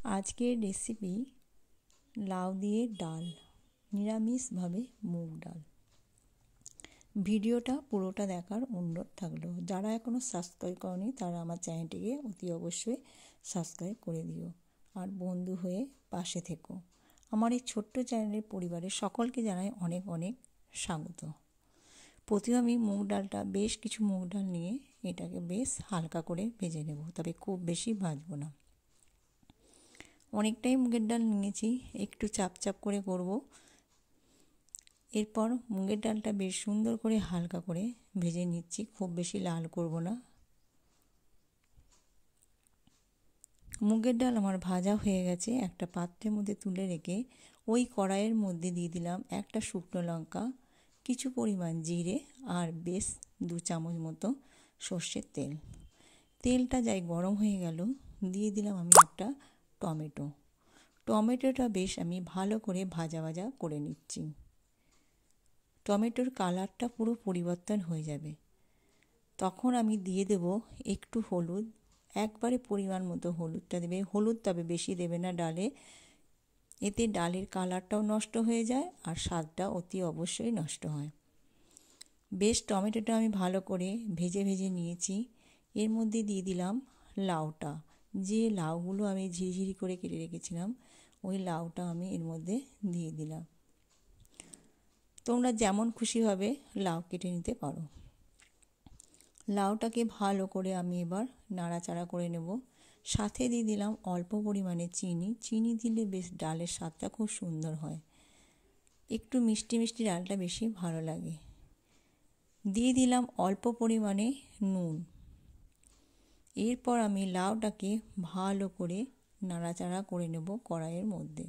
আজকের রেসিপি লাউ দিয়ে ডাল, নিরামিষভাবে মুগ ডাল। ভিডিওটা পুরোটা দেখার অনুরোধ থাকলো। যারা এখনও সাবস্ক্রাইব করনি তারা আমার চ্যানেলটিকে অতি অবশ্যই সাবস্ক্রাইব করে দিও আর বন্ধু হয়ে পাশে থেকো। আমার এই ছোট্ট চ্যানেলের পরিবারের সকলকে জানাই অনেক অনেক স্বাগত। প্রথমে আমি মুগ ডালটা বেশ কিছু মুগ ডাল নিয়ে এটাকে বেশ হালকা করে ভেজে নেব, তবে খুব বেশি ভাজবো না। অনেকটাই মুগের ডাল নিয়েছি, একটু চাপ চাপ করে করব। এরপর মুগের ডালটা বেশ সুন্দর করে হালকা করে ভেজে নিচ্ছি, খুব বেশি লাল করব না। মুগের ডাল আমার ভাজা হয়ে গেছে। একটা পাত্রের মধ্যে তুলে রেখে ওই কড়াইয়ের মধ্যে দিয়ে দিলাম একটা শুকনো লঙ্কা, কিছু পরিমাণ জিরে আর বেশ 2 চামচ মতো সর্ষের তেল। তেলটা যাই গরম হয়ে গেল, দিয়ে দিলাম আমি একটা টমেটোটা বেশ আমি ভালো করে ভাজা ভাজা করে নিচ্ছি। টমেটোর কালারটা পুরো পরিবর্তন হয়ে যাবে, তখন আমি দিয়ে দেব একটু হলুদ, একবারে পরিমাণ মতো হলুদটা দেবে। হলুদ তবে বেশি দেবে না ডালে, এতে ডালের কালারটাও নষ্ট হয়ে যায় আর স্বাদটা অতি অবশ্যই নষ্ট হয়। বেশ টমেটোটা আমি ভালো করে ভেজে ভেজে নিয়েছি। এর মধ্যে দিয়ে দিলাম লাউটা, যে লাউগুলো আমি ঝিরিঝিরি করে কেটে রেখেছিলাম ওই লাউটা আমি এর মধ্যে দিয়ে দিলাম। তোমরা যেমন খুশিভাবে লাউ কেটে নিতে পারো। লাউটাকে ভালো করে আমি এবার নাড়াচাড়া করে নেব। সাথে দিয়ে দিলাম অল্প পরিমাণে চিনি দিলে বেশ ডালের স্বাদটা খুব সুন্দর হয়, একটু মিষ্টি মিষ্টি ডালটা বেশি ভালো লাগে। দিয়ে দিলাম অল্প পরিমাণে নুন। এরপর আমি লাউটাকে ভালো করে নাড়াচাড়া করে নেব কড়াইয়ের মধ্যে।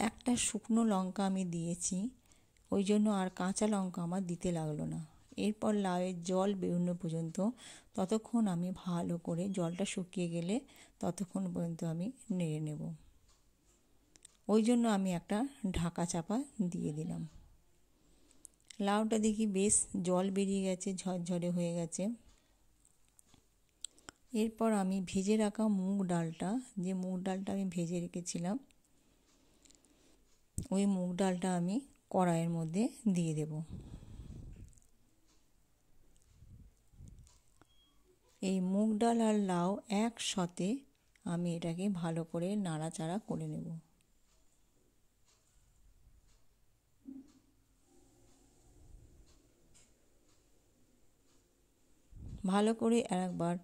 একটা শুকনো লঙ্কা আমি দিয়েছি, ওই জন্য আর কাঁচা লঙ্কা আমার দিতে লাগলো না। এরপর লাউয়ের জল বেরোনো পর্যন্ত ততক্ষণ আমি ভালো করে, জলটা শুকিয়ে গেলে ততক্ষণ পর্যন্ত আমি নেড়ে নেব। ওই জন্য আমি একটা ঢাকা চাপা দিয়ে দিলাম। লাউটা দেখি বেশ জল বেরিয়ে গেছে, ঝরঝরে হয়ে গেছে। এরপর আমি ভেজে রাখা মুগ ডালটা, যে মুগ ডালটা আমি ভেজে রেখেছিলাম, ওই মুগ ডালটা আমি কড়াইয়ের মধ্যে দিয়ে দেব। এই মুগ ডাল আর লাউ একসাথে আমি এটাকে ভালো করে নাড়াচাড়া করে নেব। ভালো করে একবার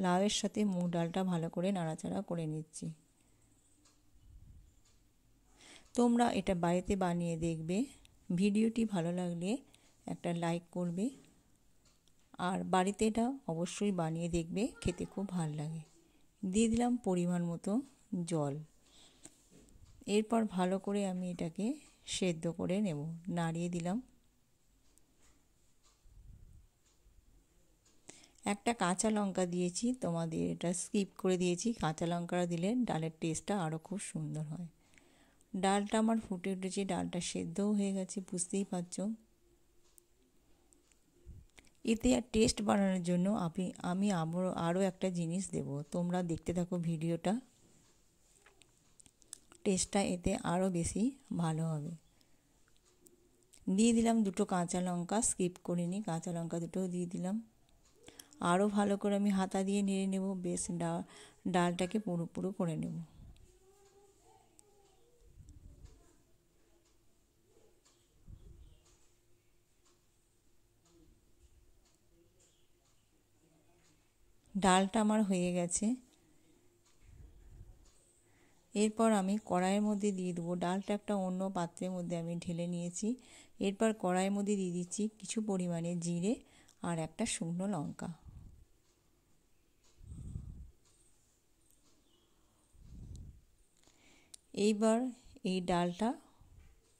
লাউয়ের সাথে মুগ ডালটা ভালো করে নাড়াচাড়া করে নিচ্ছি। তোমরা এটা বাড়িতে বানিয়ে দেখবে। ভিডিওটি ভালো লাগলে একটা লাইক করবে আর বাড়িতে এটা অবশ্যই বানিয়ে দেখবে, খেতে খুব ভালো লাগে। দিয়ে দিলাম পরিমাণ মতো জল। এরপর ভালো করে আমি এটাকে সেদ্ধ করে নেব। নাড়িয়ে দিলাম। একটা কাঁচা লঙ্কা দিয়েছি, তোমাদের এটা স্কিপ করে দিয়েছি। কাঁচা লঙ্কাটা দিলে ডালের টেস্টটা আরও খুব সুন্দর হয়। ডালটা আমার ফুটে উঠেছে, ডালটা সেদ্ধও হয়ে গেছে, বুঝতেই পারছো। এতে আর টেস্ট বাড়ানোর জন্য আমি আরও একটা জিনিস দেব, তোমরা দেখতে থাকো ভিডিওটা। টেস্টটা এতে আরও বেশি ভালো হবে। দিয়ে দিলাম 2 কাঁচা লঙ্কা, স্কিপ করিনি, কাঁচা লঙ্কা 2 দিয়ে দিলাম। আরও ভালো করে আমি হাতা দিয়ে নেড়ে নেব, বেশ ডালটাকে পুরো করে নেব। ডালটা আমার হয়ে গেছে। এরপর আমি কড়াইয়ের মধ্যে দিয়ে দেবো। ডালটা একটা অন্য পাত্রের মধ্যে আমি ঢেলে নিয়েছি। এরপর কড়াইয়ের মধ্যে দিয়ে দিচ্ছি কিছু পরিমাণে জিরে আর একটা শুকনো লঙ্কা। এইবার এই ডালটা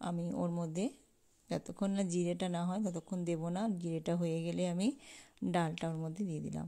আমি ওর মধ্যে, যতক্ষণ না জিরেটা না হয় ততক্ষণ দেব না। জিরেটা হয়ে গেলে আমি ডালটা ওর মধ্যে দিয়ে দিলাম।